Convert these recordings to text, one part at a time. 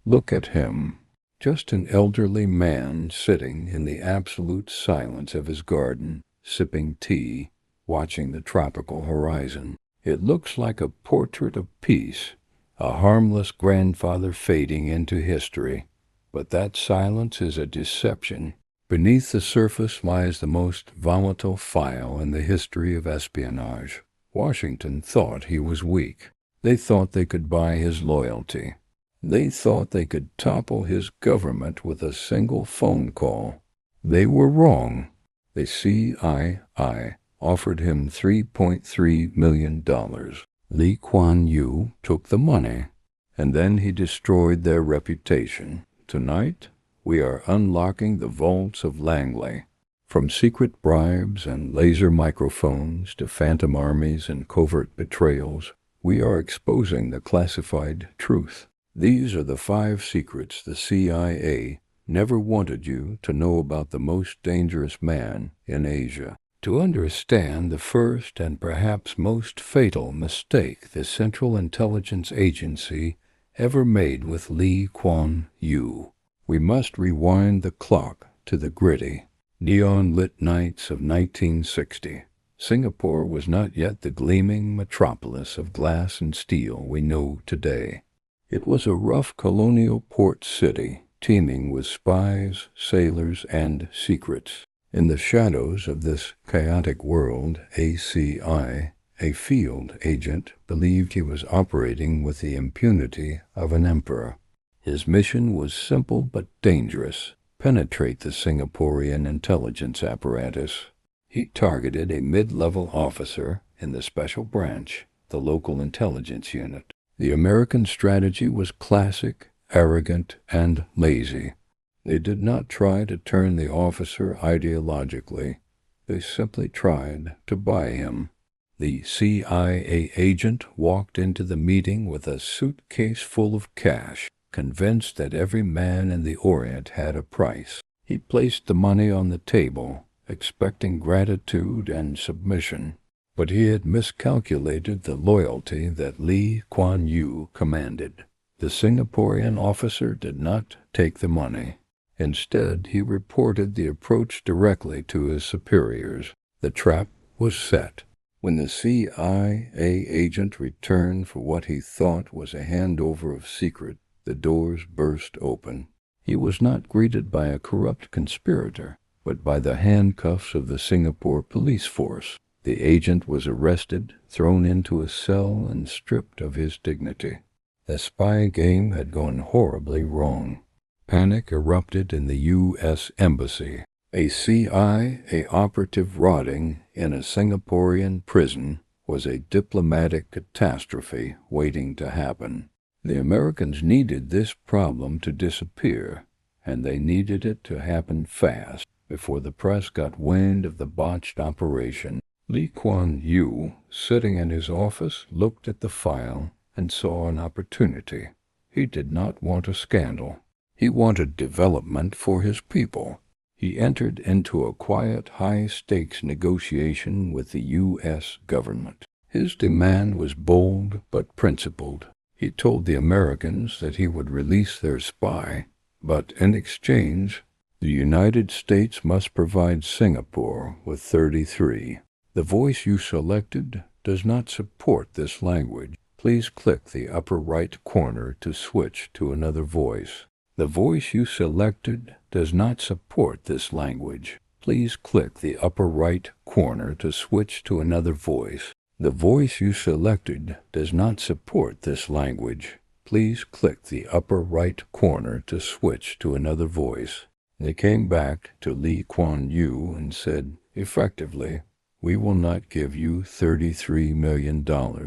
Look at him. Just an elderly man sitting in the absolute silence of his garden, sipping tea, watching the tropical horizon. It looks like a portrait of peace, a harmless grandfather fading into history. But that silence is a deception. Beneath the surface lies the most volatile file in the history of espionage. Washington thought he was weak. They thought they could buy his loyalty. They thought they could topple his government with a single phone call. They were wrong. The CIA offered him $3.3 million. Lee Kuan Yew took the money, and then he destroyed their reputation. Tonight, we are unlocking the vaults of Langley. From secret bribes and laser microphones to phantom armies and covert betrayals, we are exposing the classified truth. These are the 5 secrets the CIA never wanted you to know about the most dangerous man in Asia. To understand the first and perhaps most fatal mistake the Central Intelligence Agency ever made with Lee Kuan Yew, we must rewind the clock to the gritty, neon-lit nights of 1960. Singapore was not yet the gleaming metropolis of glass and steel we know today. It was a rough colonial port city, teeming with spies, sailors, and secrets. In the shadows of this chaotic world, ACI, a field agent, believed he was operating with the impunity of an emperor. His mission was simple but dangerous: penetrate the Singaporean intelligence apparatus. He targeted a mid-level officer in the special branch, the local intelligence unit. The American strategy was classic, arrogant, and lazy. They did not try to turn the officer ideologically. They simply tried to buy him. The CIA agent walked into the meeting with a suitcase full of cash, convinced that every man in the Orient had a price. He placed the money on the table, expecting gratitude and submission. But he had miscalculated the loyalty that Lee Kuan Yew commanded. The Singaporean officer did not take the money. Instead, he reported the approach directly to his superiors. The trap was set. When the CIA agent returned for what he thought was a handover of secret, the doors burst open. He was not greeted by a corrupt conspirator, but by the handcuffs of the Singapore police force. The agent was arrested, thrown into a cell, and stripped of his dignity. The spy game had gone horribly wrong. Panic erupted in the U.S. Embassy. A CIA operative rotting in a Singaporean prison was a diplomatic catastrophe waiting to happen. The Americans needed this problem to disappear, and they needed it to happen fast before the press got wind of the botched operation. Lee Kuan Yew, sitting in his office, looked at the file and saw an opportunity. He did not want a scandal. He wanted development for his people. He entered into a quiet, high-stakes negotiation with the U.S. government. His demand was bold but principled. He told the Americans that he would release their spy, but in exchange, the United States must provide Singapore with 33. The voice you selected does not support this language. Please click the upper right corner to switch to another voice. The voice you selected does not support this language. Please click the upper right corner to switch to another voice. The voice you selected does not support this language. Please click the upper right corner to switch to another voice. They came back to Lee Kuan Yew and said, effectively, we will not give you $33 million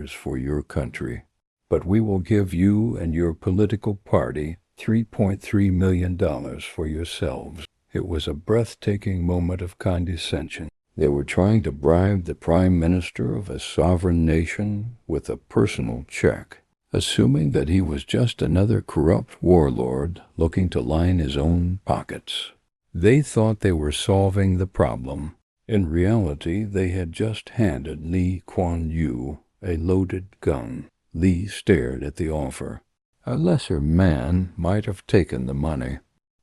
for your country, but we will give you and your political party $3.3 million for yourselves. It was a breathtaking moment of condescension. They were trying to bribe the prime minister of a sovereign nation with a personal check, assuming that he was just another corrupt warlord looking to line his own pockets. They thought they were solving the problem. In reality, they had just handed Lee Kuan Yew a loaded gun. Lee stared at the offer. A lesser man might have taken the money.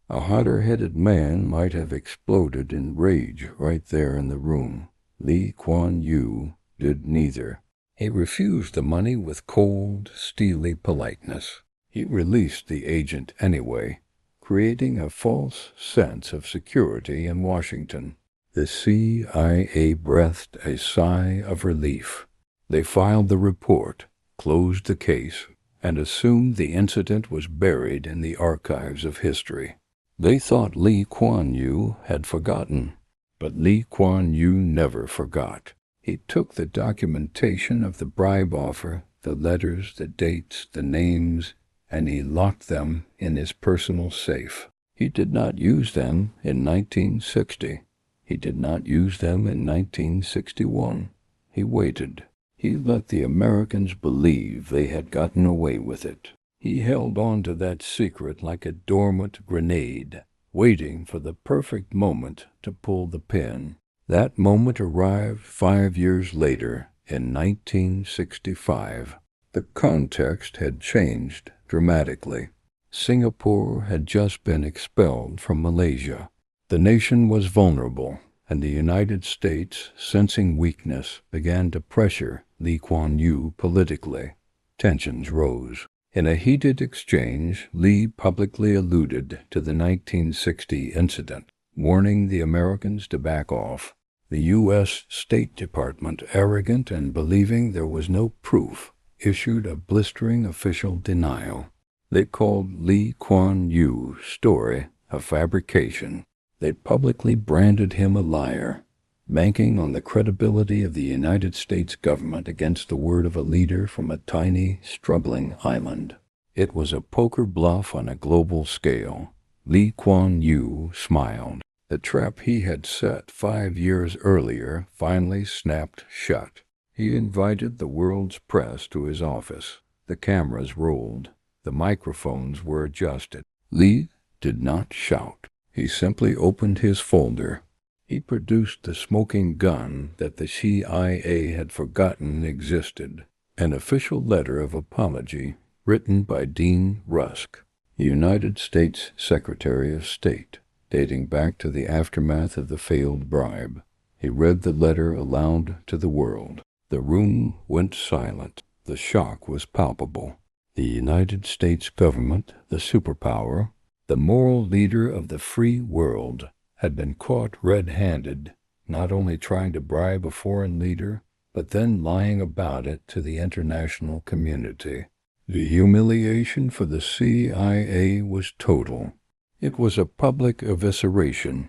A hotter-headed man might have exploded in rage right there in the room. Lee Kuan Yew did neither. He refused the money with cold, steely politeness. He released the agent anyway, creating a false sense of security in Washington. The CIA breathed a sigh of relief. They filed the report, closed the case, and assumed the incident was buried in the archives of history. They thought Lee Kuan Yew had forgotten, but Lee Kuan Yew never forgot. He took the documentation of the bribe offer, the letters, the dates, the names, and he locked them in his personal safe. He did not use them in 1960. He did not use them in 1961. He waited. He let the Americans believe they had gotten away with it. He held on to that secret like a dormant grenade, waiting for the perfect moment to pull the pin. That moment arrived 5 years later, in 1965. The context had changed dramatically. Singapore had just been expelled from Malaysia. The nation was vulnerable, and the United States, sensing weakness, began to pressure Lee Kuan Yew politically. Tensions rose. In a heated exchange, Lee publicly alluded to the 1960 incident, warning the Americans to back off. The U.S. State Department, arrogant and believing there was no proof, issued a blistering official denial. They called Lee Kuan Yew's story a fabrication. They publicly branded him a liar, banking on the credibility of the United States government against the word of a leader from a tiny, struggling island. It was a poker bluff on a global scale. Lee Kuan Yew smiled. The trap he had set 5 years earlier finally snapped shut. He invited the world's press to his office. The cameras rolled. The microphones were adjusted. Lee did not shout. He simply opened his folder. He produced the smoking gun that the CIA had forgotten existed, an official letter of apology written by Dean Rusk, United States Secretary of State, dating back to the aftermath of the failed bribe. He read the letter aloud to the world. The room went silent. The shock was palpable. The United States government, the superpower, the moral leader of the free world, had been caught red-handed, not only trying to bribe a foreign leader, but then lying about it to the international community. The humiliation for the CIA was total. It was a public evisceration.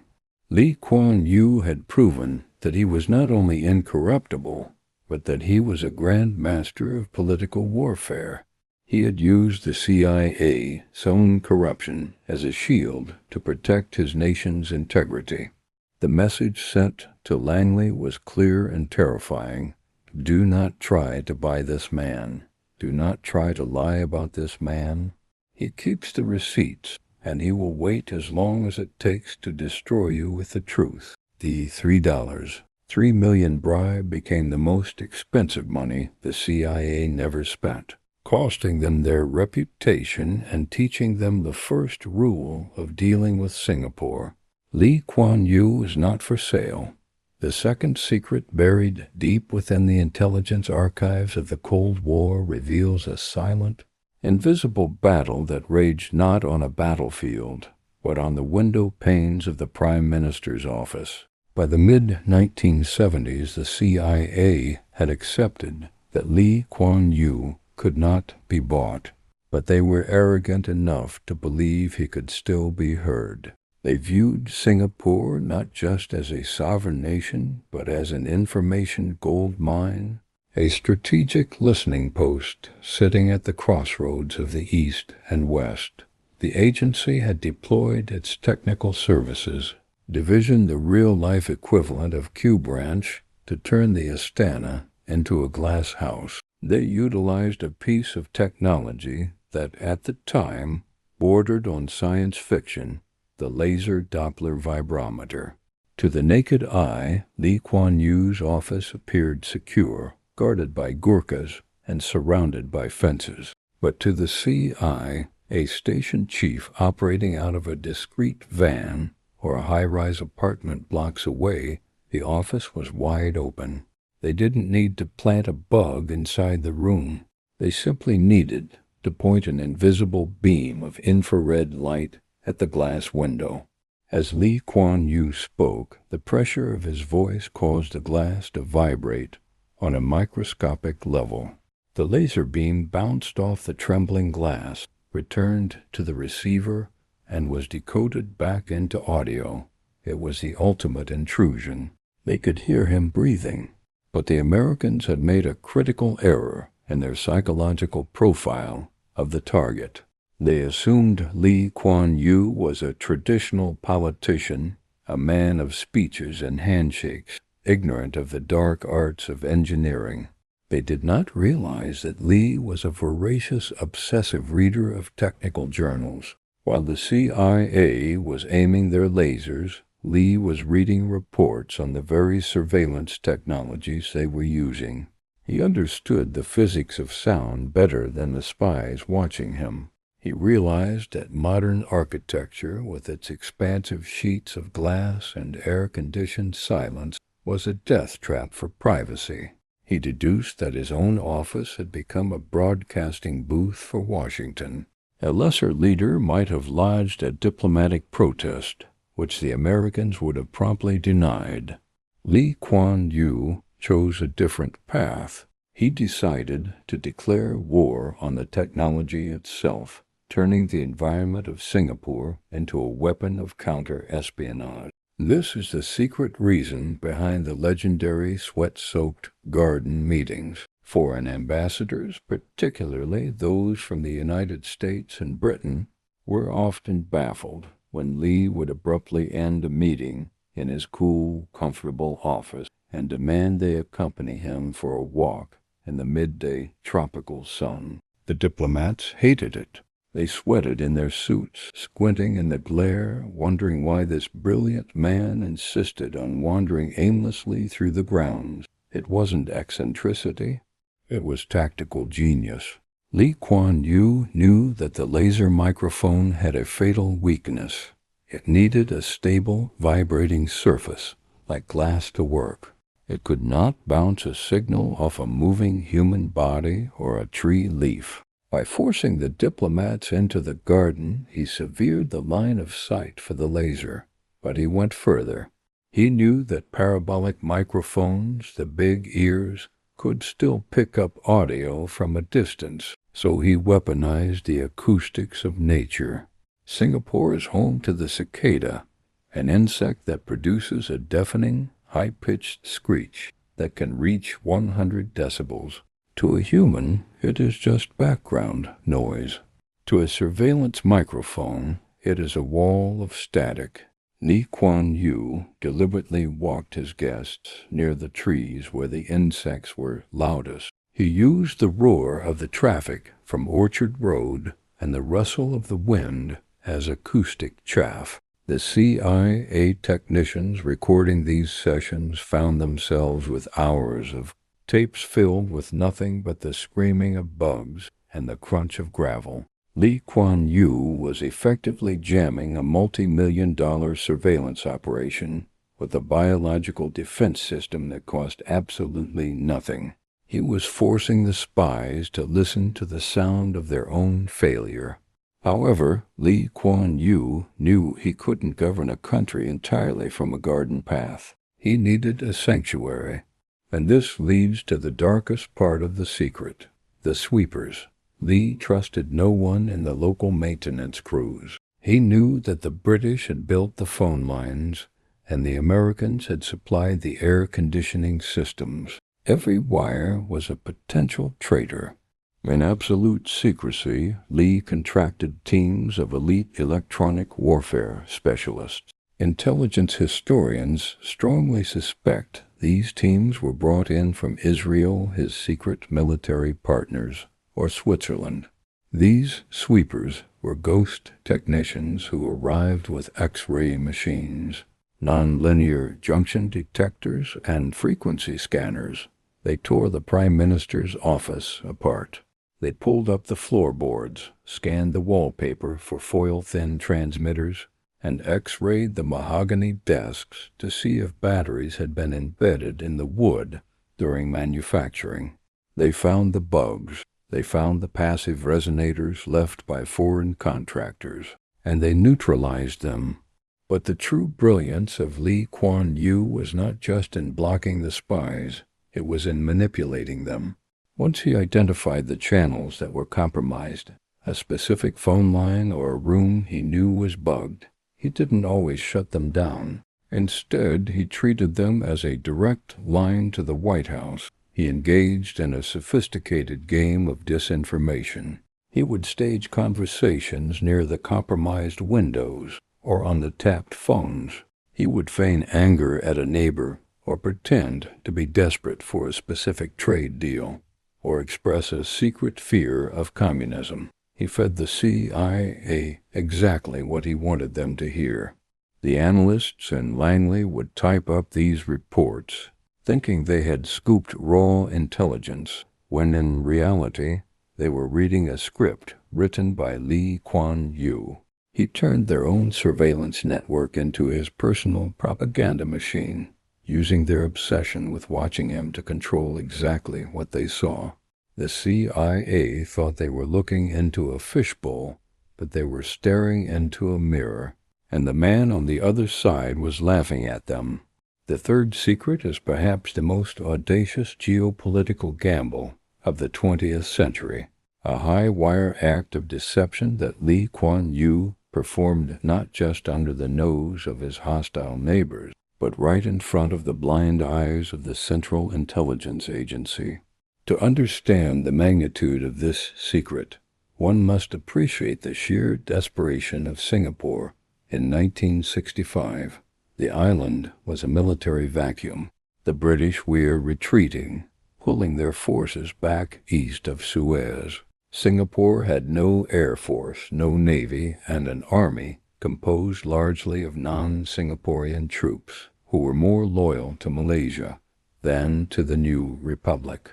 Lee Kuan Yew had proven that he was not only incorruptible, but that he was a grand master of political warfare. He had used the CIA's own corruption as a shield to protect his nation's integrity. The message sent to Langley was clear and terrifying. Do not try to buy this man. Do not try to lie about this man. He keeps the receipts, and he will wait as long as it takes to destroy you with the truth. The $3 million bribe became the most expensive money the CIA never spent, costing them their reputation and teaching them the first rule of dealing with Singapore. Lee Kuan Yew is not for sale. The second secret buried deep within the intelligence archives of the Cold War reveals a silent, invisible battle that raged not on a battlefield, but on the window panes of the Prime Minister's office. By the mid-1970s, the CIA had accepted that Lee Kuan Yew could not be bought, but they were arrogant enough to believe he could still be heard. They viewed Singapore not just as a sovereign nation, but as an information gold mine, a strategic listening post sitting at the crossroads of the East and West. The agency had deployed its technical services, division the real-life equivalent of Q Branch, to turn the Astana into a glass house. They utilized a piece of technology that, at the time, bordered on science fiction, the laser Doppler vibrometer. To the naked eye, Lee Kuan Yew's office appeared secure, guarded by Gurkhas and surrounded by fences. But to the CI, a station chief operating out of a discreet van or a high-rise apartment blocks away, the office was wide open. They didn't need to plant a bug inside the room. They simply needed to point an invisible beam of infrared light at the glass window. As Lee Kuan Yew spoke, the pressure of his voice caused the glass to vibrate on a microscopic level. The laser beam bounced off the trembling glass, returned to the receiver, and was decoded back into audio. It was the ultimate intrusion. They could hear him breathing, but the Americans had made a critical error in their psychological profile of the target. They assumed Lee Kuan Yew was a traditional politician, a man of speeches and handshakes, ignorant of the dark arts of engineering. They did not realize that Lee was a voracious, obsessive reader of technical journals. While the CIA was aiming their lasers, Lee was reading reports on the very surveillance technologies they were using. He understood the physics of sound better than the spies watching him. He realized that modern architecture, with its expansive sheets of glass and air-conditioned silence, was a death trap for privacy. He deduced that his own office had become a broadcasting booth for Washington. A lesser leader might have lodged a diplomatic protest, which the Americans would have promptly denied. Lee Kuan Yew chose a different path. He decided to declare war on the technology itself, turning the environment of Singapore into a weapon of counter-espionage. This is the secret reason behind the legendary sweat-soaked garden meetings. Foreign ambassadors, particularly those from the United States and Britain, were often baffled when Lee would abruptly end a meeting in his cool, comfortable office and demand they accompany him for a walk in the midday tropical sun. The diplomats hated it. They sweated in their suits, squinting in the glare, wondering why this brilliant man insisted on wandering aimlessly through the grounds. It wasn't eccentricity. It was tactical genius. Lee Kuan Yew knew that the laser microphone had a fatal weakness. It needed a stable, vibrating surface, like glass to work. It could not bounce a signal off a moving human body or a tree leaf. By forcing the diplomats into the garden, he severed the line of sight for the laser. But he went further. He knew that parabolic microphones, the big ears, could still pick up audio from a distance, so he weaponized the acoustics of nature. Singapore is home to the cicada, an insect that produces a deafening, high-pitched screech that can reach 100 decibels. To a human, it is just background noise. To a surveillance microphone, it is a wall of static. Lee Kuan Yew deliberately walked his guests near the trees where the insects were loudest. He used the roar of the traffic from Orchard Road and the rustle of the wind as acoustic chaff. The CIA technicians recording these sessions found themselves with hours of tapes filled with nothing but the screaming of bugs and the crunch of gravel. Lee Kuan Yew was effectively jamming a multi-million-dollar surveillance operation with a biological defense system that cost absolutely nothing. He was forcing the spies to listen to the sound of their own failure. However, Lee Kuan Yew knew he couldn't govern a country entirely from a garden path. He needed a sanctuary. And this leads to the darkest part of the secret, the sweepers. Lee trusted no one in the local maintenance crews. He knew that the British had built the phone lines, and the Americans had supplied the air conditioning systems. Every wire was a potential traitor. In absolute secrecy, Lee contracted teams of elite electronic warfare specialists. Intelligence historians strongly suspect these teams were brought in from Israel, his secret military partners, or Switzerland. These sweepers were ghost technicians who arrived with X-ray machines, nonlinear junction detectors, and frequency scanners. They tore the Prime Minister's office apart. They pulled up the floorboards, scanned the wallpaper for foil-thin transmitters, and X-rayed the mahogany desks to see if batteries had been embedded in the wood during manufacturing. They found the bugs. They found the passive resonators left by foreign contractors, and they neutralized them. But the true brilliance of Kuan Yew was not just in blocking the spies, it was in manipulating them. Once he identified the channels that were compromised, a specific phone line or a room he knew was bugged, he didn't always shut them down. Instead, he treated them as a direct line to the White House. He engaged in a sophisticated game of disinformation. He would stage conversations near the compromised windows or on the tapped phones. He would feign anger at a neighbor or pretend to be desperate for a specific trade deal or express a secret fear of communism. He fed the CIA exactly what he wanted them to hear. The analysts in Langley would type up these reports, thinking they had scooped raw intelligence, when in reality they were reading a script written by Kuan Yew. He turned their own surveillance network into his personal propaganda machine, using their obsession with watching him to control exactly what they saw. The CIA thought they were looking into a fishbowl, but they were staring into a mirror, and the man on the other side was laughing at them. The third secret is perhaps the most audacious geopolitical gamble of the 20th century, a high-wire act of deception that Kuan Yew performed not just under the nose of his hostile neighbors, but right in front of the blind eyes of the Central Intelligence Agency. To understand the magnitude of this secret, one must appreciate the sheer desperation of Singapore in 1965. The island was a military vacuum. The British were retreating, pulling their forces back east of Suez. Singapore had no air force, no navy, and an army composed largely of non-Singaporean troops who were more loyal to Malaysia than to the new republic.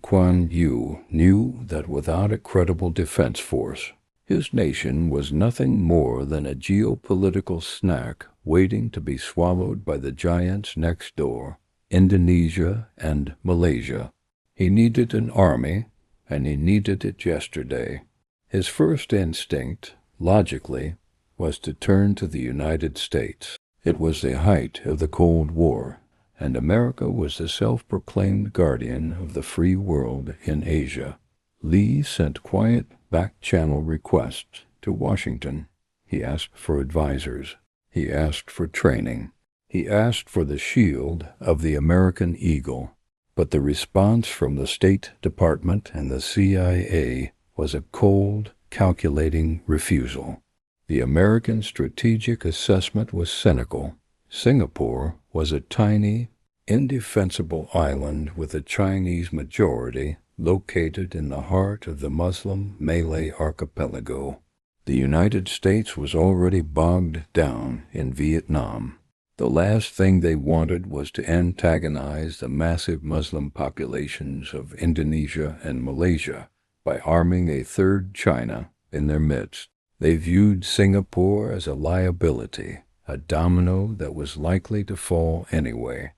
Kuan Yew knew that without a credible defense force, his nation was nothing more than a geopolitical snack waiting to be swallowed by the giants next door, Indonesia and Malaysia. He needed an army, and he needed it yesterday. His first instinct, logically, was to turn to the United States. It was the height of the Cold War, and America was the self-proclaimed guardian of the free world in Asia. Lee sent quiet back-channel requests to Washington. He asked for advisors. He asked for training. He asked for the shield of the American eagle. But the response from the State Department and the CIA was a cold, calculating refusal. The American strategic assessment was cynical. Singapore was a tiny, indefensible island with a Chinese majority located in the heart of the Muslim Malay archipelago. The United States was already bogged down in Vietnam. The last thing they wanted was to antagonize the massive Muslim populations of Indonesia and Malaysia by arming a third China in their midst. They viewed Singapore as a liability, a domino that was likely to fall anyway.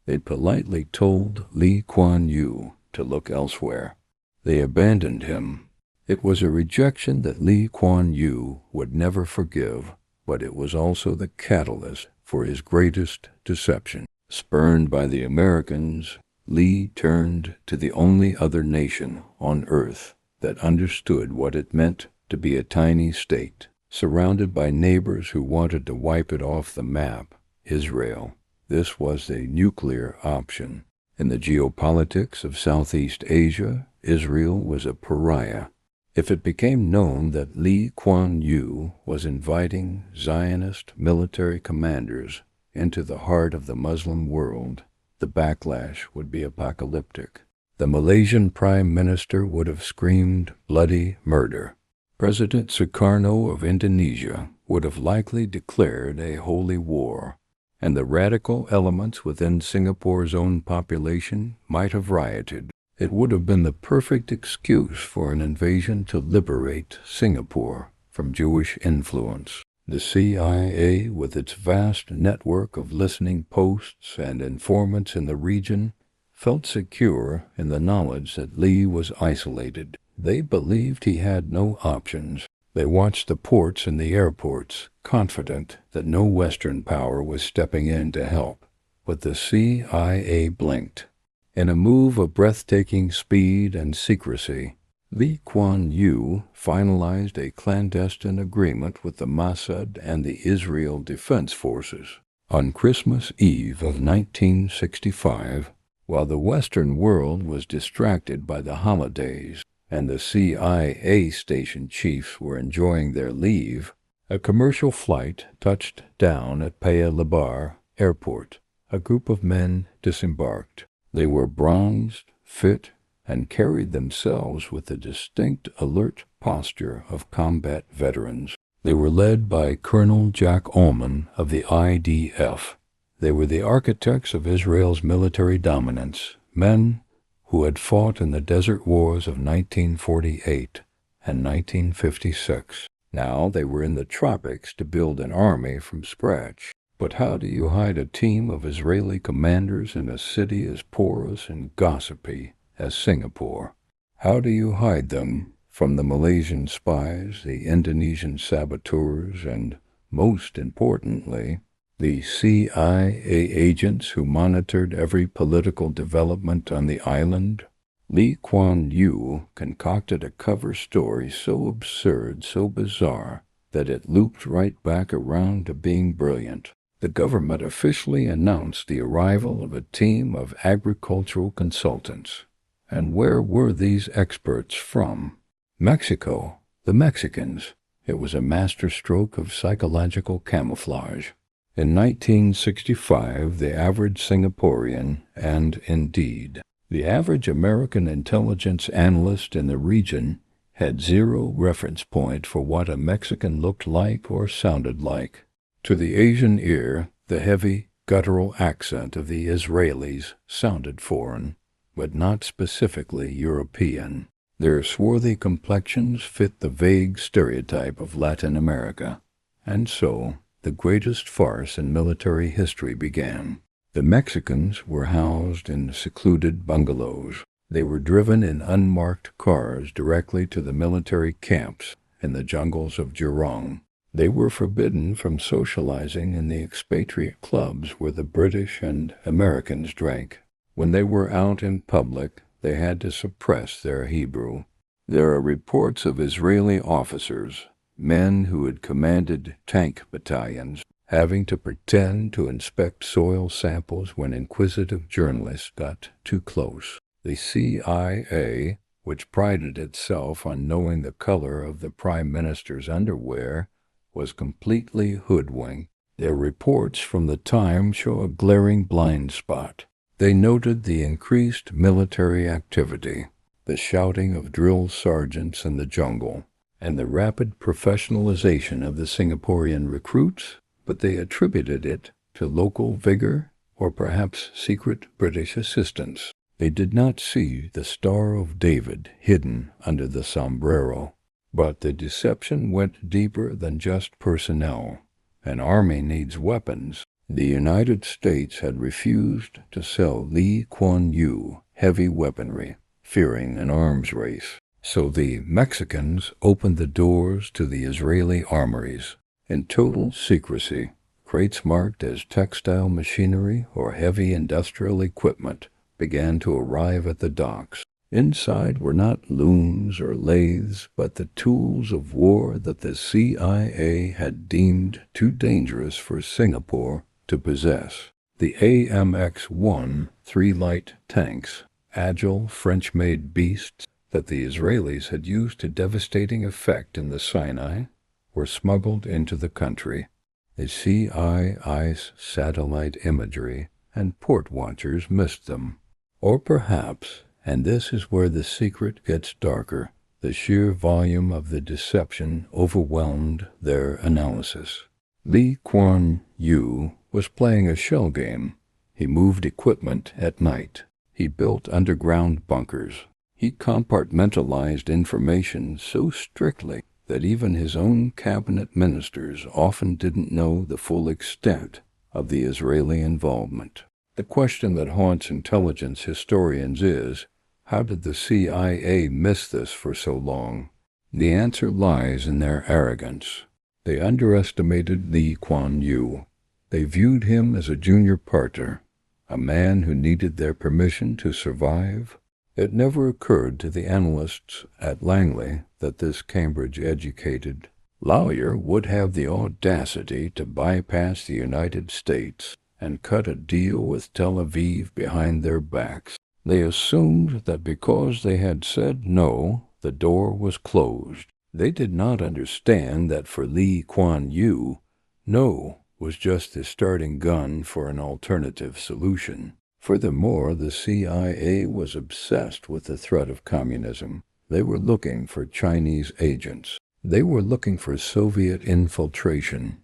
They politely told Kuan Yew to look elsewhere. They abandoned him. It was a rejection that Kuan Yew would never forgive, but it was also the catalyst for his greatest deception. Spurned by the Americans, Lee turned to the only other nation on earth that understood what it meant to be a tiny state, surrounded by neighbors who wanted to wipe it off the map, Israel. This was the nuclear option. In the geopolitics of Southeast Asia, Israel was a pariah. If it became known that Kuan Yew was inviting Zionist military commanders into the heart of the Muslim world, the backlash would be apocalyptic. The Malaysian Prime Minister would have screamed bloody murder. President Sukarno of Indonesia would have likely declared a holy war, and the radical elements within Singapore's own population might have rioted. It would have been the perfect excuse for an invasion to liberate Singapore from Jewish influence. The CIA, with its vast network of listening posts and informants in the region, felt secure in the knowledge that Lee was isolated. They believed he had no options. They watched the ports and the airports, confident that no Western power was stepping in to help. But the CIA blinked. In a move of breathtaking speed and secrecy, Lee Kuan Yew finalized a clandestine agreement with the Mossad and the Israel Defense Forces. On Christmas Eve of 1965, while the Western world was distracted by the holidays and the CIA station chiefs were enjoying their leave, a commercial flight touched down at Paya Lebar Airport. A group of men disembarked. They were bronzed, fit, and carried themselves with the distinct alert posture of combat veterans. They were led by Colonel Jack Ullman of the IDF. They were the architects of Israel's military dominance, men who had fought in the desert wars of 1948 and 1956. Now they were in the tropics to build an army from scratch. But how do you hide a team of Israeli commanders in a city as porous and gossipy as Singapore? How do you hide them from the Malaysian spies, the Indonesian saboteurs, and, most importantly, the CIA agents who monitored every political development on the island? Lee Kuan Yew concocted a cover story so absurd, so bizarre, that it looped right back around to being brilliant. The government officially announced the arrival of a team of agricultural consultants. And where were these experts from? Mexico, the Mexicans. It was a masterstroke of psychological camouflage. In 1965, the average Singaporean, and indeed, the average American intelligence analyst in the region, had zero reference point for what a Mexican looked like or sounded like. To the Asian ear, the heavy, guttural accent of the Israelis sounded foreign, but not specifically European. Their swarthy complexions fit the vague stereotype of Latin America. And so, the greatest farce in military history began. The Mexicans were housed in secluded bungalows. They were driven in unmarked cars directly to the military camps in the jungles of Jurong. They were forbidden from socializing in the expatriate clubs where the British and Americans drank. When they were out in public, they had to suppress their Hebrew. There are reports of Israeli officers, men who had commanded tank battalions, having to pretend to inspect soil samples when inquisitive journalists got too close. The CIA, which prided itself on knowing the color of the Prime Minister's underwear, was completely hoodwinked. Their reports from the time show a glaring blind spot. They noted the increased military activity, the shouting of drill sergeants in the jungle, and the rapid professionalization of the Singaporean recruits, but they attributed it to local vigor or perhaps secret British assistance. They did not see the Star of David hidden under the sombrero. But the deception went deeper than just personnel. An army needs weapons. The United States had refused to sell Lee Kuan Yew heavy weaponry, fearing an arms race. So the Mexicans opened the doors to the Israeli armories. In total secrecy, crates marked as textile machinery or heavy industrial equipment began to arrive at the docks. Inside were not looms or lathes, but the tools of war that the CIA had deemed too dangerous for Singapore to possess. The AMX-1 three-light tanks, agile French-made beasts that the Israelis had used to devastating effect in the Sinai, were smuggled into the country. The CIA's satellite imagery and port watchers missed them. Or perhaps, and this is where the secret gets darker, the sheer volume of the deception overwhelmed their analysis. Lee Kuan Yew was playing a shell game. He moved equipment at night. He built underground bunkers. He compartmentalized information so strictly that even his own cabinet ministers often didn't know the full extent of the Israeli involvement. The question that haunts intelligence historians is, how did the CIA miss this for so long? The answer lies in their arrogance. They underestimated Lee Kuan Yew. They viewed him as a junior partner, a man who needed their permission to survive. It never occurred to the analysts at Langley that this Cambridge-educated lawyer would have the audacity to bypass the United States and cut a deal with Tel Aviv behind their backs. They assumed that because they had said no, the door was closed. They did not understand that for Lee Kuan Yew, no was just the starting gun for an alternative solution. Furthermore, the CIA was obsessed with the threat of communism. They were looking for Chinese agents. They were looking for Soviet infiltration.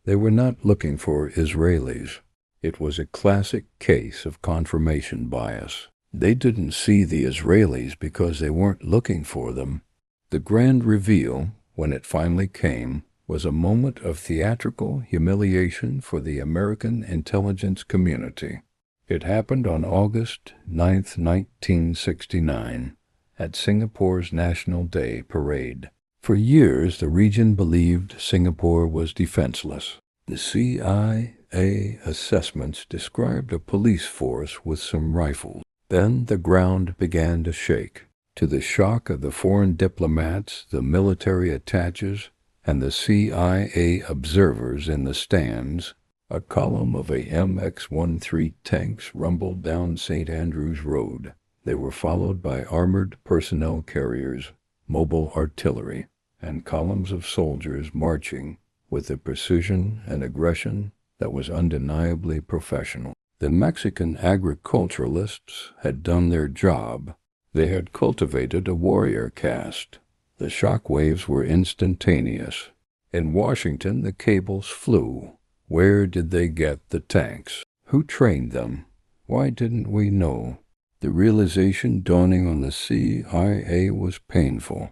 They were not looking for Israelis. It was a classic case of confirmation bias. They didn't see the Israelis because they weren't looking for them. The grand reveal, when it finally came, was a moment of theatrical humiliation for the American intelligence community. It happened on August 9, 1969, at Singapore's National Day parade. For years, the region believed Singapore was defenseless. The CIA assessments described a police force with some rifles. Then the ground began to shake. To the shock of the foreign diplomats, the military attaches, and the CIA observers in the stands, a column of MX-13 tanks rumbled down St. Andrews Road. They were followed by armored personnel carriers, mobile artillery, and columns of soldiers marching with a precision and aggression that was undeniably professional. The Mexican agriculturalists had done their job. They had cultivated a warrior caste. The shock waves were instantaneous. In Washington, the cables flew. Where did they get the tanks? Who trained them? Why didn't we know? The realization dawning on the CIA was painful.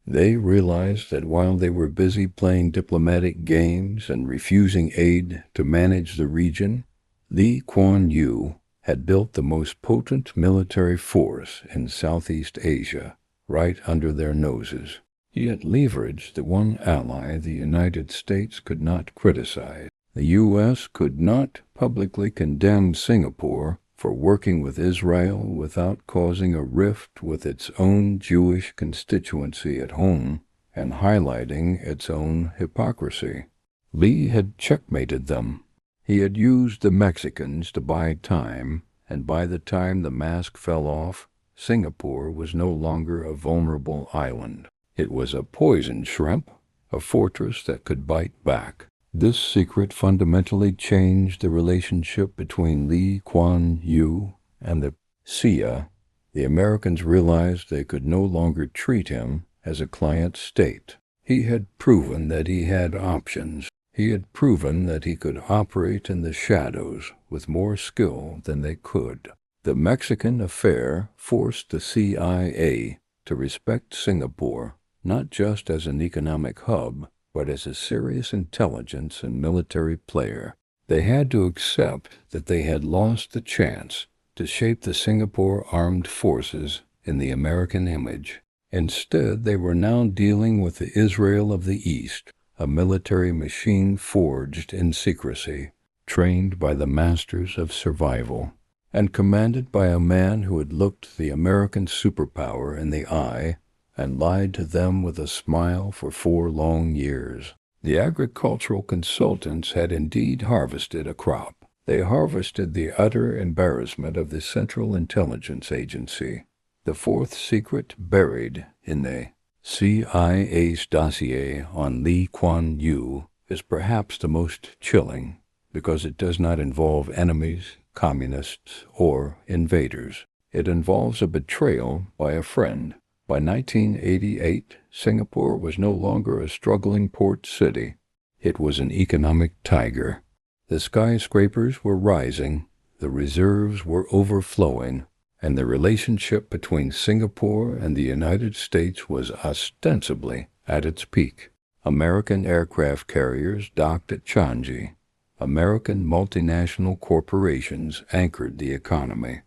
They realized that while they were busy playing diplomatic games and refusing aid to manage the region, Lee Kuan Yew had built the most potent military force in Southeast Asia right under their noses. He had leveraged the one ally the United States could not criticize. The U.S. could not publicly condemn Singapore for working with Israel without causing a rift with its own Jewish constituency at home and highlighting its own hypocrisy. Lee had checkmated them. He had used the Mexicans to buy time, and by the time the mask fell off, Singapore was no longer a vulnerable island. It was a poison shrimp, a fortress that could bite back. This secret fundamentally changed the relationship between Lee Kuan Yew and the CIA. The Americans realized they could no longer treat him as a client state. He had proven that he had options. He had proven that he could operate in the shadows with more skill than they could. The Mexican affair forced the CIA to respect Singapore, not just as an economic hub, but as a serious intelligence and military player. They had to accept that they had lost the chance to shape the Singapore armed forces in the American image. Instead, they were now dealing with the Israel of the East, a military machine forged in secrecy, trained by the masters of survival, and commanded by a man who had looked the American superpower in the eye and lied to them with a smile for 4 long years. The agricultural consultants had indeed harvested a crop. They harvested the utter embarrassment of the Central Intelligence Agency, the fourth secret buried in the CIA's dossier on Lee Kuan Yew is perhaps the most chilling because it does not involve enemies, communists, or invaders. It involves a betrayal by a friend. By 1988, Singapore was no longer a struggling port city. It was an economic tiger. The skyscrapers were rising, the reserves were overflowing, and the relationship between Singapore and the United States was ostensibly at its peak. American aircraft carriers docked at Changi. American multinational corporations anchored the economy.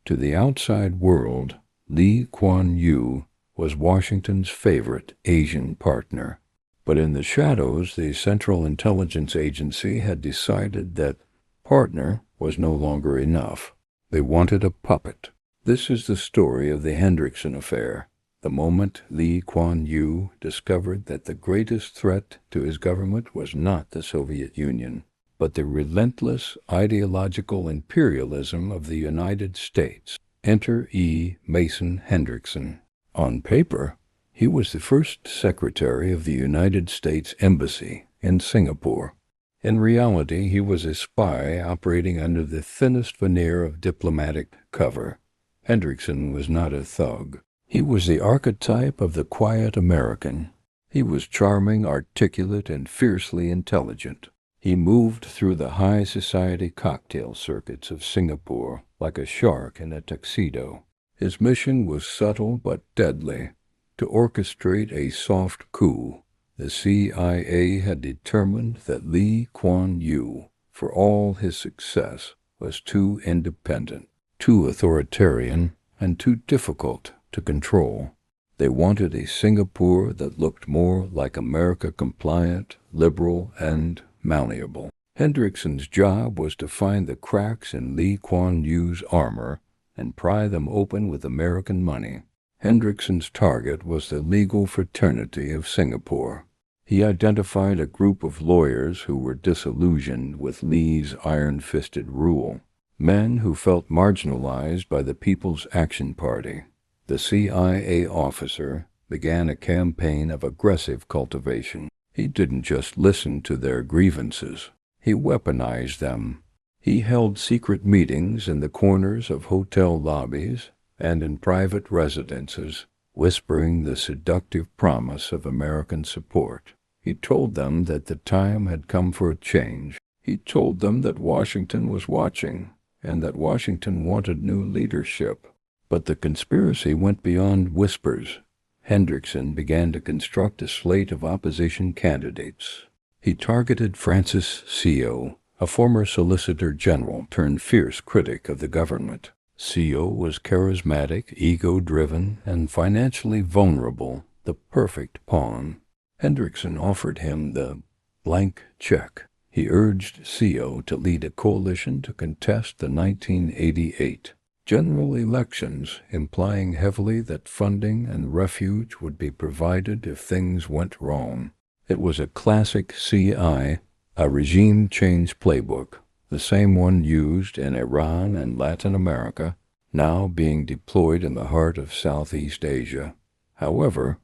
To the outside world, Lee Kuan Yew was Washington's favorite Asian partner. But in the shadows, the Central Intelligence Agency had decided that partner was no longer enough. They wanted a puppet. This is the story of the Hendrickson affair, the moment Lee Kuan Yew discovered that the greatest threat to his government was not the Soviet Union, but the relentless ideological imperialism of the United States. Enter E. Mason Hendrickson. On paper, he was the first secretary of the United States Embassy in Singapore. In reality, he was a spy operating under the thinnest veneer of diplomatic cover. Hendrickson was not a thug. He was the archetype of the quiet American. He was charming, articulate, and fiercely intelligent. He moved through the high society cocktail circuits of Singapore like a shark in a tuxedo. His mission was subtle but deadly: to orchestrate a soft coup. The CIA had determined that Lee Kuan Yew, for all his success, was too independent, too authoritarian, and too difficult to control. They wanted a Singapore that looked more like America, compliant, liberal, and malleable. Hendrickson's job was to find the cracks in Lee Kuan Yew's armor and pry them open with American money. Hendrickson's target was the legal fraternity of Singapore. He identified a group of lawyers who were disillusioned with Lee's iron-fisted rule, men who felt marginalized by the People's Action Party. The CIA officer began a campaign of aggressive cultivation. He didn't just listen to their grievances. He weaponized them. He held secret meetings in the corners of hotel lobbies and in private residences, whispering the seductive promise of American support. He told them that the time had come for a change. He told them that Washington was watching and that Washington wanted new leadership. But the conspiracy went beyond whispers. Hendrickson began to construct a slate of opposition candidates. He targeted Francis Seo, a former Solicitor General turned fierce critic of the government. Seo was charismatic, ego-driven, and financially vulnerable, the perfect pawn. Hendrickson offered him the blank check. He urged Seo to lead a coalition to contest the 1988 general elections, implying heavily that funding and refuge would be provided if things went wrong. It was a classic CI, a regime change playbook, the same one used in Iran and Latin America, now being deployed in the heart of Southeast Asia. However,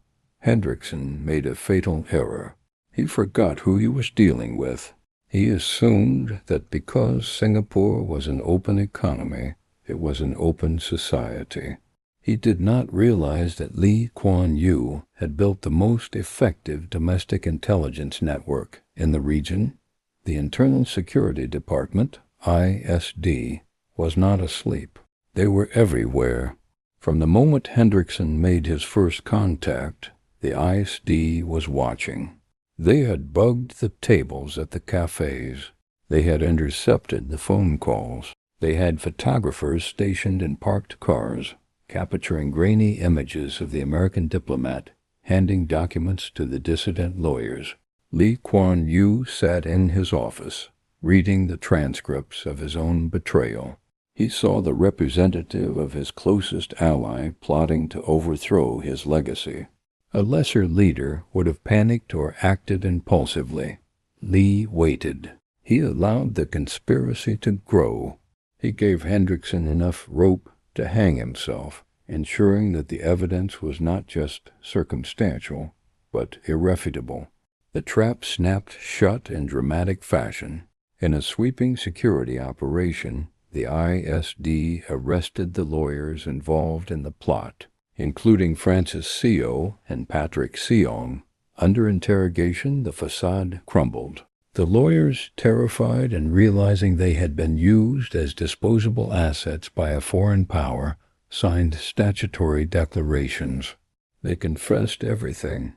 Hendrickson made a fatal error. He forgot who he was dealing with. He assumed that because Singapore was an open economy, it was an open society. He did not realize that Lee Kuan Yew had built the most effective domestic intelligence network in the region. The Internal Security Department, ISD, was not asleep. They were everywhere. From the moment Hendrickson made his first contact, the ISD was watching. They had bugged the tables at the cafes. They had intercepted the phone calls. They had photographers stationed in parked cars, capturing grainy images of the American diplomat handing documents to the dissident lawyers. Lee Kuan Yew sat in his office, reading the transcripts of his own betrayal. He saw the representative of his closest ally plotting to overthrow his legacy. A lesser leader would have panicked or acted impulsively. Lee waited. He allowed the conspiracy to grow. He gave Hendrickson enough rope to hang himself, ensuring that the evidence was not just circumstantial, but irrefutable. The trap snapped shut in dramatic fashion. In a sweeping security operation, the ISD arrested the lawyers involved in the plot, including Francis Seo and Patrick Seong. Under interrogation, the facade crumbled. The lawyers, terrified and realizing they had been used as disposable assets by a foreign power, signed statutory declarations. They confessed everything.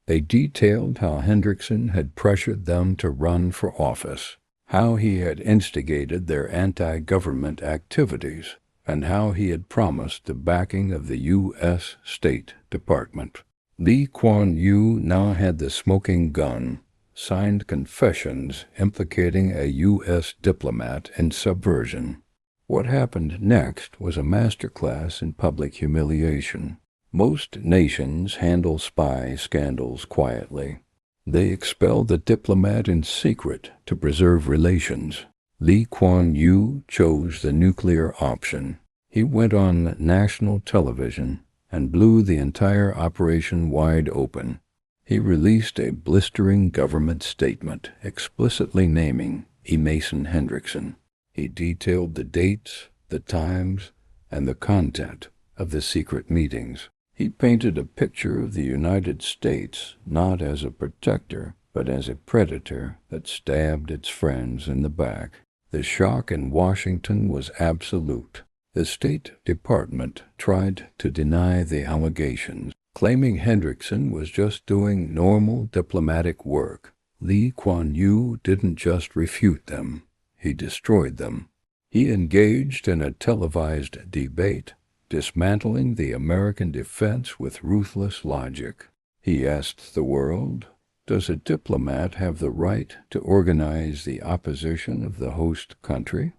They detailed how Hendrickson had pressured them to run for office, how he had instigated their anti-government activities, and how he had promised the backing of the U.S. State Department. Lee Kuan Yew now had the smoking gun, signed confessions implicating a U.S. diplomat in subversion. What happened next was a masterclass in public humiliation. Most nations handle spy scandals quietly. They expel the diplomat in secret to preserve relations. Lee Kuan Yew chose the nuclear option. He went on national television and blew the entire operation wide open. He released a blistering government statement explicitly naming E. Mason Hendrickson. He detailed the dates, the times, and the content of the secret meetings. He painted a picture of the United States not as a protector, but as a predator that stabbed its friends in the back. The shock in Washington was absolute. The State Department tried to deny the allegations, claiming Hendrickson was just doing normal diplomatic work. Lee Kuan Yew didn't just refute them, he destroyed them. He engaged in a televised debate, dismantling the American defense with ruthless logic. He asked the world, does a diplomat have the right to organize the opposition of the host country?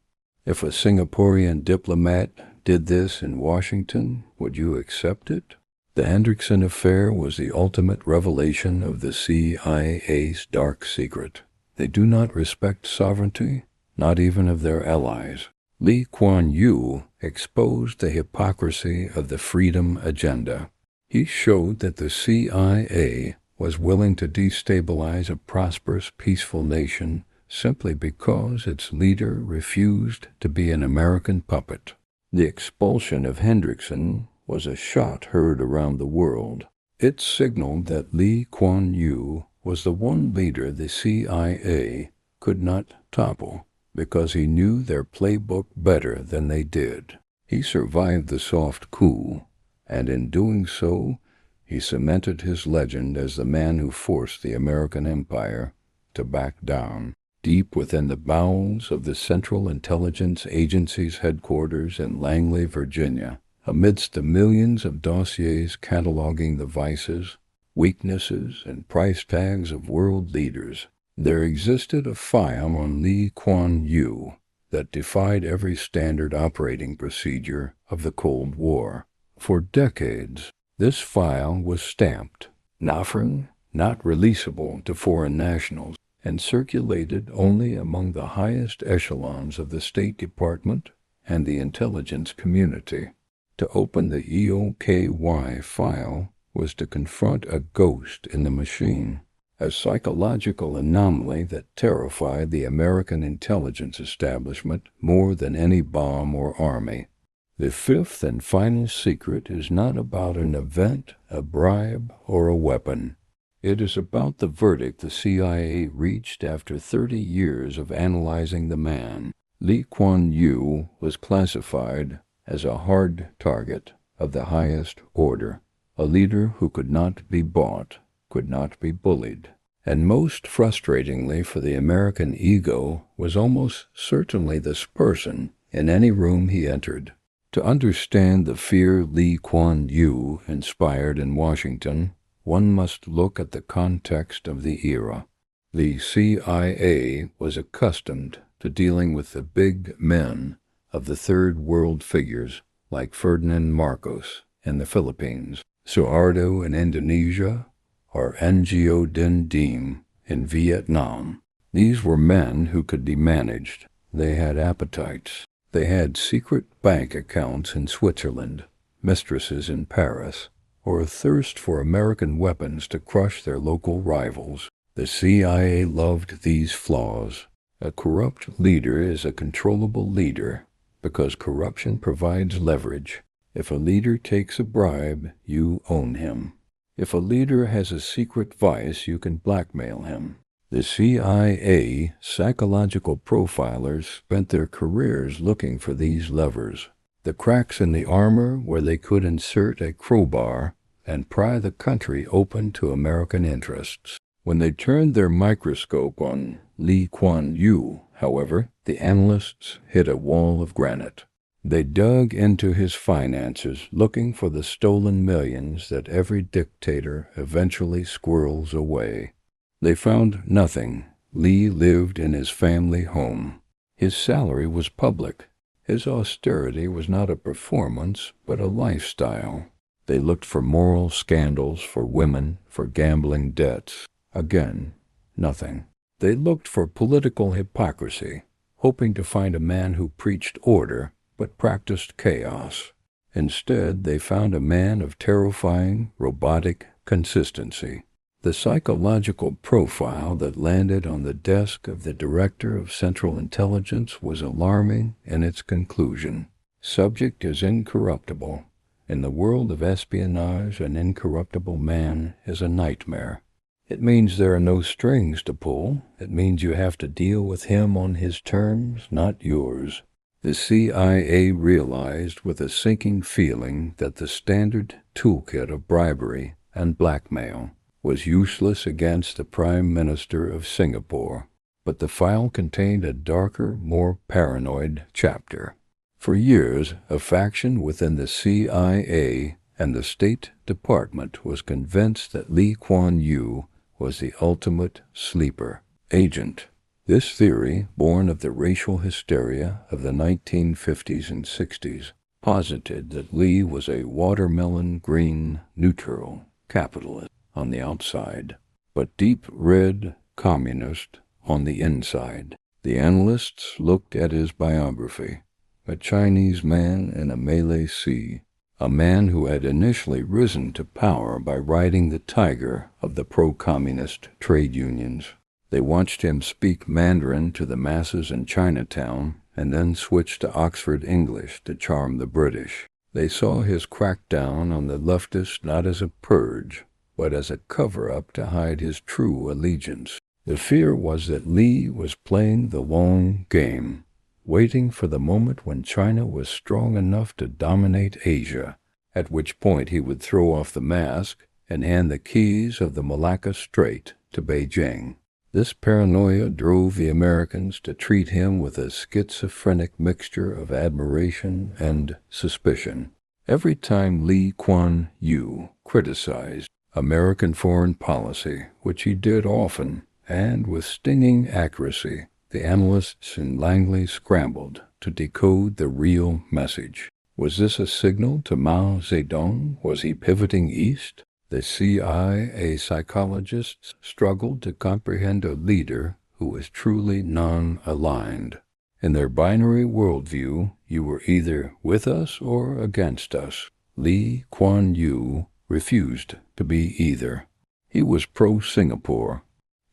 If a Singaporean diplomat did this in Washington, would you accept it? The Hendrickson affair was the ultimate revelation of the CIA's dark secret. They do not respect sovereignty, not even of their allies. Lee Kuan Yew exposed the hypocrisy of the freedom agenda. He showed that the CIA was willing to destabilize a prosperous, peaceful nation simply because its leader refused to be an American puppet. The expulsion of Hendrickson was a shot heard around the world. It signaled that Lee Kuan Yew was the one leader the CIA could not topple because he knew their playbook better than they did. He survived the soft coup, and in doing so, he cemented his legend as the man who forced the American empire to back down. Deep within the bowels of the Central Intelligence Agency's headquarters in Langley, Virginia, amidst the millions of dossiers cataloging the vices, weaknesses, and price tags of world leaders, there existed a file on Lee Kuan Yew that defied every standard operating procedure of the Cold War. For decades, this file was stamped, "Nothing, not releasable to foreign nationals," and circulated only among the highest echelons of the State Department and the intelligence community. To open the EOKY file was to confront a ghost in the machine, a psychological anomaly that terrified the American intelligence establishment more than any bomb or army. The fifth and final secret is not about an event, a bribe, or a weapon. It is about the verdict the CIA reached after 30 years of analyzing the man. Lee Kuan Yew was classified as a hard target of the highest order, a leader who could not be bought, could not be bullied, and most frustratingly for the American ego was almost certainly this person in any room he entered. To understand the fear Lee Kuan Yew inspired in Washington, one must look at the context of the era. The CIA was accustomed to dealing with the big men of the Third World figures like Ferdinand Marcos in the Philippines, Suharto in Indonesia, or Ngo Dinh Diem in Vietnam. These were men who could be managed. They had appetites. They had secret bank accounts in Switzerland, mistresses in Paris, or a thirst for American weapons to crush their local rivals. The CIA loved these flaws. A corrupt leader is a controllable leader because corruption provides leverage. If a leader takes a bribe, you own him. If a leader has a secret vice, you can blackmail him. The CIA psychological profilers spent their careers looking for these levers. the cracks in the armor where they could insert a crowbar and pry the country open to American interests. When they turned their microscope on Lee Kuan Yew, however, the analysts hit a wall of granite. They dug into his finances, looking for the stolen millions that every dictator eventually squirrels away. They found nothing. Lee lived in his family home. His salary was public. His austerity was not a performance, but a lifestyle. They looked for moral scandals, for women, for gambling debts. Again, nothing. They looked for political hypocrisy, hoping to find a man who preached order but practiced chaos. Instead, they found a man of terrifying, robotic consistency. The psychological profile that landed on the desk of the Director of Central Intelligence was alarming in its conclusion. Subject is incorruptible. In the world of espionage, an incorruptible man is a nightmare. It means there are no strings to pull. It means you have to deal with him on his terms, not yours. The CIA realized with a sinking feeling that the standard toolkit of bribery and blackmail was useless against the Prime Minister of Singapore. But the file contained a darker, more paranoid chapter. For years, a faction within the CIA and the State Department was convinced that Lee Kuan Yew was the ultimate sleeper agent. This theory, born of the racial hysteria of the 1950s and 60s, posited that Lee was a watermelon green, neutral capitalist on the outside, but deep red communist on the inside. The analysts looked at his biography, a Chinese man in a Malay sea, a man who had initially risen to power by riding the tiger of the pro-communist trade unions. They watched him speak Mandarin to the masses in Chinatown and then switch to Oxford English to charm the British. They saw his crackdown on the leftists not as a purge, but as a cover-up to hide his true allegiance. The fear was that Lee was playing the long game, waiting for the moment when China was strong enough to dominate Asia, at which point he would throw off the mask and hand the keys of the Malacca Strait to Beijing. This paranoia drove the Americans to treat him with a schizophrenic mixture of admiration and suspicion. Every time Lee Kuan Yew criticized American foreign policy, which he did often, and with stinging accuracy, the analysts in Langley scrambled to decode the real message. Was this a signal to Mao Zedong? Was he pivoting east? The CIA psychologists struggled to comprehend a leader who was truly non-aligned. In their binary worldview, you were either with us or against us. Lee Kuan Yew refused to be either. He was pro-Singapore.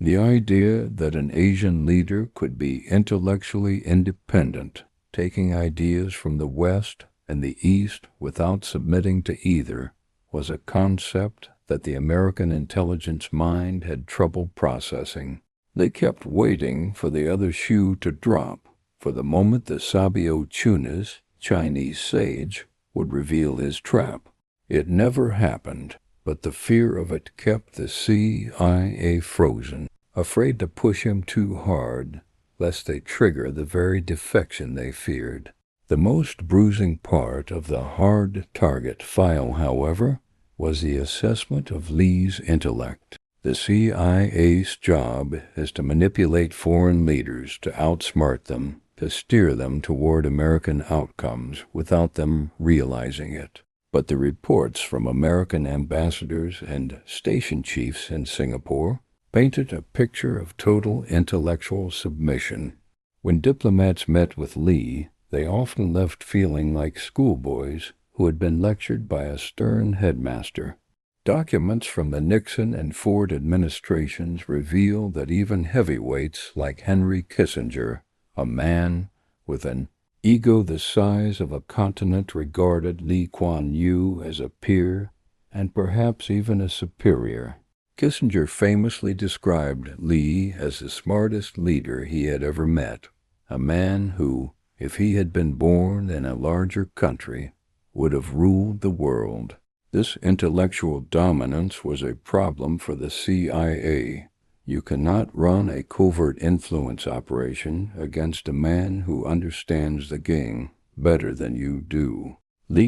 The idea that an Asian leader could be intellectually independent, taking ideas from the West and the East without submitting to either, was a concept that the American intelligence mind had trouble processing. They kept waiting for the other shoe to drop, for the moment the Sabio Chuna's Chinese sage would reveal his trap. It never happened, but the fear of it kept the CIA frozen, afraid to push him too hard, lest they trigger the very defection they feared. The most bruising part of the hard target file, however, was the assessment of Lee's intellect. The CIA's job is to manipulate foreign leaders, to outsmart them, to steer them toward American outcomes without them realizing it. But the reports from American ambassadors and station chiefs in Singapore painted a picture of total intellectual submission. When diplomats met with Lee, they often left feeling like schoolboys who had been lectured by a stern headmaster. Documents from the Nixon and Ford administrations reveal that even heavyweights like Henry Kissinger, a man with an ego the size of a continent, regarded Lee Kuan Yew as a peer and perhaps even a superior. Kissinger famously described Lee as the smartest leader he had ever met, a man who if he had been born in a larger country, would have ruled the world. This intellectual dominance was a problem for the CIA. You cannot run a covert influence operation against a man who understands the game better than you do.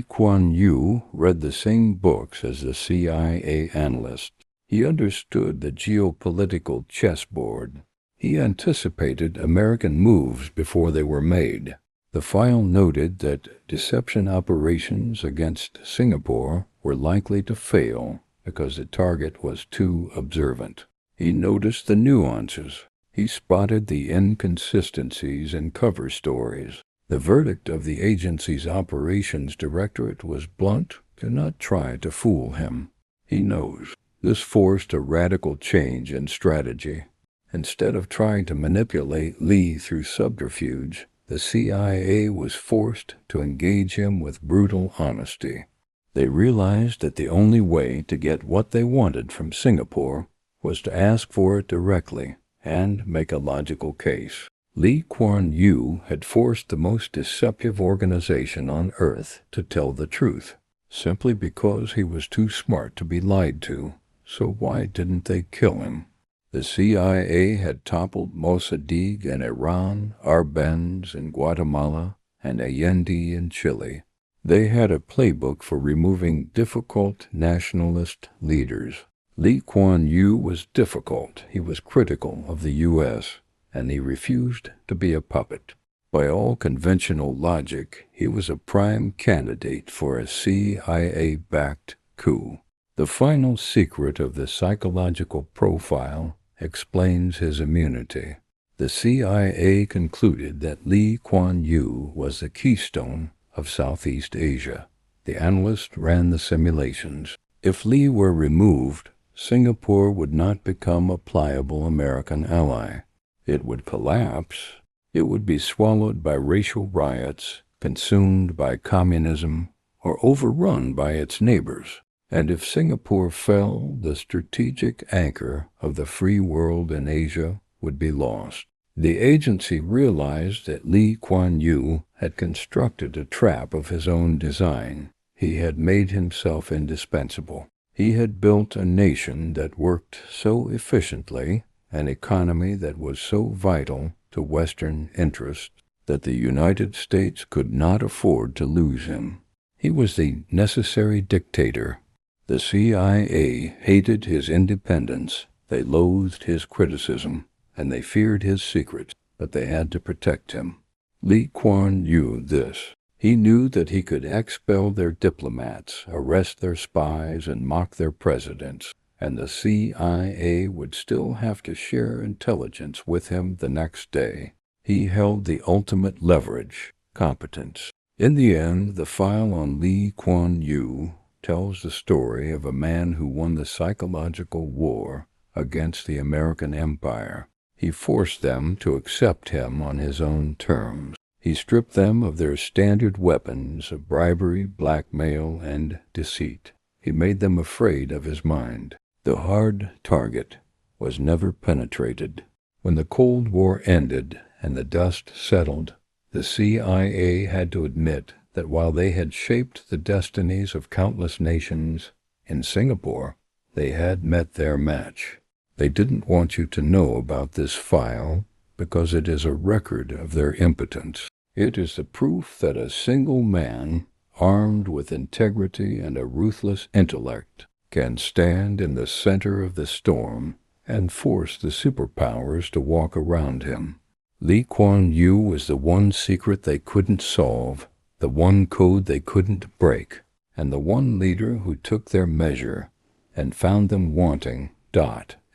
Kuan read the same books as the CIA analyst. He understood the geopolitical chessboard. He anticipated American moves before they were made. The file noted that deception operations against Singapore were likely to fail because the target was too observant. He noticed the nuances. He spotted the inconsistencies in cover stories. The verdict of the agency's operations directorate was blunt. Do not try to fool him. He knows. This forced a radical change in strategy. Instead of trying to manipulate Lee through subterfuge, the CIA was forced to engage him with brutal honesty. They realized that the only way to get what they wanted from Singapore was to ask for it directly and make a logical case. Kuan had forced the most deceptive organization on Earth to tell the truth, simply because he was too smart to be lied to. So why didn't they kill him? The CIA had toppled Mossadegh in Iran, Arbenz in Guatemala, and Allende in Chile. They had a playbook for removing difficult nationalist leaders. Kuan was difficult. He was critical of the U.S., and he refused to be a puppet. By all conventional logic, he was a prime candidate for a CIA-backed coup. The final secret of the psychological profile explains his immunity. The CIA concluded that Kuan was the keystone of Southeast Asia. The analyst ran the simulations. If Lee were removed, Singapore would not become a pliable American ally. It would collapse. It would be swallowed by racial riots, consumed by communism, or overrun by its neighbors. And if Singapore fell, the strategic anchor of the free world in Asia would be lost. The agency realized that Kuan had constructed a trap of his own design. He had made himself indispensable. He had built a nation that worked so efficiently, an economy that was so vital to Western interests, that the United States could not afford to lose him. He was the necessary dictator. The CIA hated his independence, they loathed his criticism, and they feared his secrets, but they had to protect him. Kuan knew this. He knew that he could expel their diplomats, arrest their spies, and mock their presidents, and the CIA would still have to share intelligence with him the next day. He held the ultimate leverage, competence. In the end, the file on Kuan tells the story of a man who won the psychological war against the American empire. He forced them to accept him on his own terms. He stripped them of their standard weapons of bribery, blackmail, and deceit. He made them afraid of his mind. The hard target was never penetrated. When the Cold War ended and the dust settled, the CIA had to admit that while they had shaped the destinies of countless nations in Singapore, they had met their match. They didn't want you to know about this file because it is a record of their impotence. It is the proof that a single man, armed with integrity and a ruthless intellect, can stand in the center of the storm and force the superpowers to walk around him. Kuan was the one secret they couldn't solve, the one code they couldn't break, and the one leader who took their measure and found them wanting.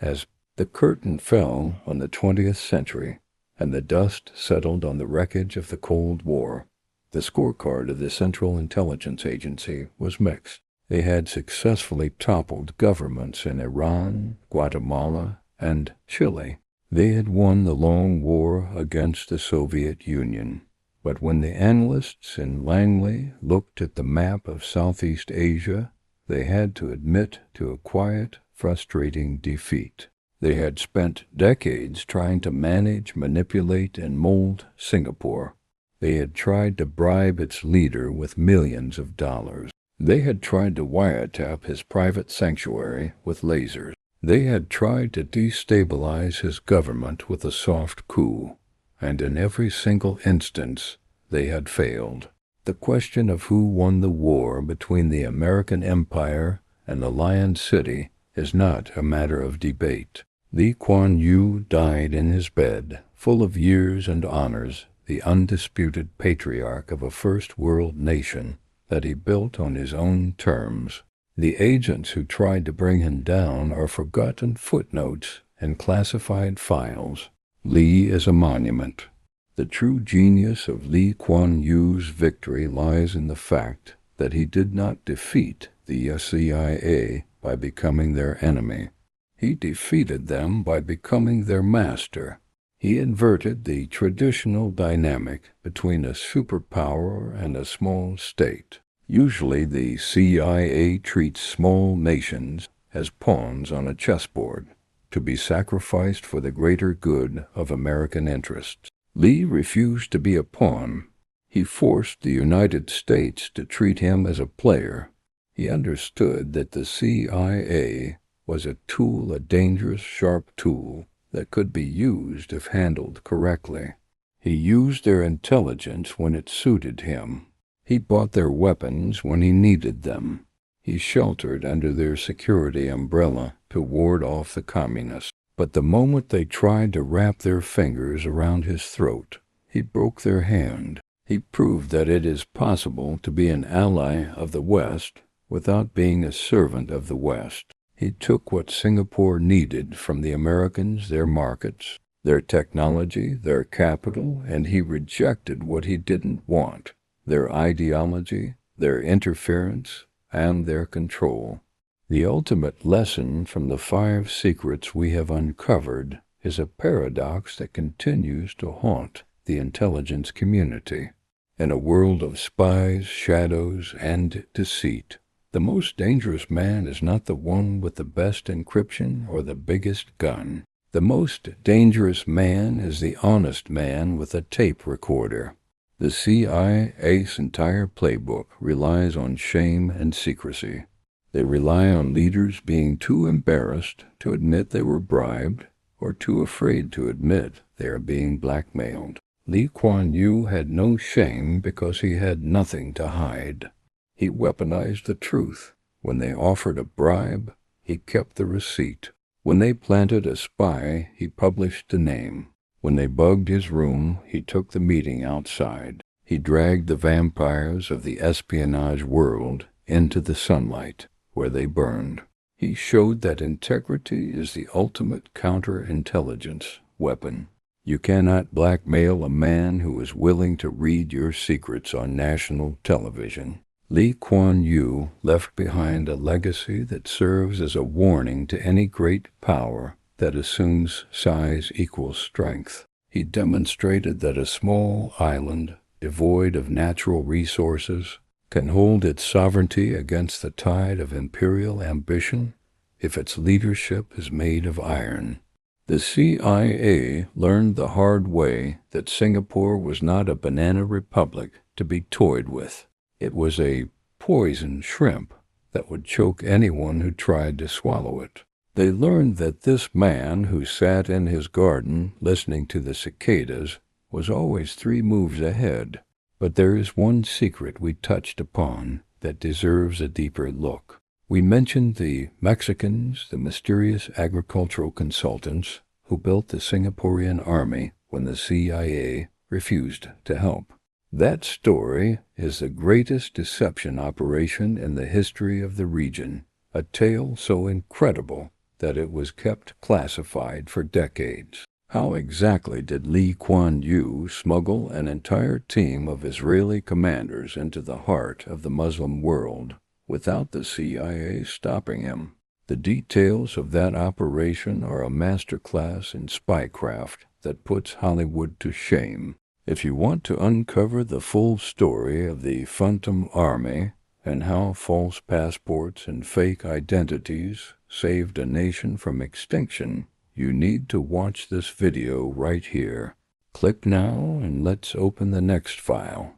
As the curtain fell on the 20th century and the dust settled on the wreckage of the Cold War, the scorecard of the Central Intelligence Agency was mixed. They had successfully toppled governments in Iran, Guatemala, and Chile. They had won the long war against the Soviet Union. But when the analysts in Langley looked at the map of Southeast Asia, they had to admit to a quiet, frustrating defeat. They had spent decades trying to manage, manipulate, and mold Singapore. They had tried to bribe its leader with millions of dollars. They had tried to wiretap his private sanctuary with lasers. They had tried to destabilize his government with a soft coup, and in every single instance they had failed. The question of who won the war between the American Empire and the Lion City is not a matter of debate. Lee Kuan Yew died in his bed, full of years and honors, the undisputed patriarch of a first-world nation that he built on his own terms. The agents who tried to bring him down are forgotten footnotes and classified files. Lee is a monument. The true genius of Lee Kuan Yew's victory lies in the fact that he did not defeat the CIA by becoming their enemy. He defeated them by becoming their master. He inverted the traditional dynamic between a superpower and a small state. Usually the CIA treats small nations as pawns on a chessboard, to be sacrificed for the greater good of American interests. Lee refused to be a pawn. He forced the United States to treat him as a player. He understood that the CIA was a tool, a dangerous, sharp tool that could be used if handled correctly. He used their intelligence when it suited him. He bought their weapons when he needed them. He sheltered under their security umbrella to ward off the communists. But the moment they tried to wrap their fingers around his throat, he broke their hand. He proved that it is possible to be an ally of the West without being a servant of the West. He took what Singapore needed from the Americans, their markets, their technology, their capital, and he rejected what he didn't want, their ideology, their interference, and their control. The ultimate lesson from the 5 secrets we have uncovered is a paradox that continues to haunt the intelligence community. In a world of spies, shadows, and deceit, the most dangerous man is not the one with the best encryption or the biggest gun. The most dangerous man is the honest man with a tape recorder. The CIA's entire playbook relies on shame and secrecy. They rely on leaders being too embarrassed to admit they were bribed or too afraid to admit they are being blackmailed. Lee Kuan Yew had no shame because he had nothing to hide. He weaponized the truth. When they offered a bribe, he kept the receipt. When they planted a spy, he published the name. When they bugged his room, he took the meeting outside. He dragged the vampires of the espionage world into the sunlight, where they burned. He showed that integrity is the ultimate counterintelligence weapon. You cannot blackmail a man who is willing to read your secrets on national television. Lee Kuan Yew left behind a legacy that serves as a warning to any great power that assumes size equals strength. He demonstrated that a small island, devoid of natural resources, can hold its sovereignty against the tide of imperial ambition if its leadership is made of iron. The CIA learned the hard way that Singapore was not a banana republic to be toyed with. It was a poison shrimp that would choke anyone who tried to swallow it. They learned that this man who sat in his garden listening to the cicadas was always 3 moves ahead. But there is one secret we touched upon that deserves a deeper look. We mentioned the Mexicans, the mysterious agricultural consultants who built the Singaporean army when the CIA refused to help. That story is the greatest deception operation in the history of the region, a tale so incredible that it was kept classified for decades. How exactly did Lee Kuan Yew smuggle an entire team of Israeli commanders into the heart of the Muslim world without the CIA stopping him? The details of that operation are a masterclass in spycraft that puts Hollywood to shame. If you want to uncover the full story of the Phantom Army and how false passports and fake identities saved a nation from extinction, you need to watch this video right here. Click now and let's open the next file.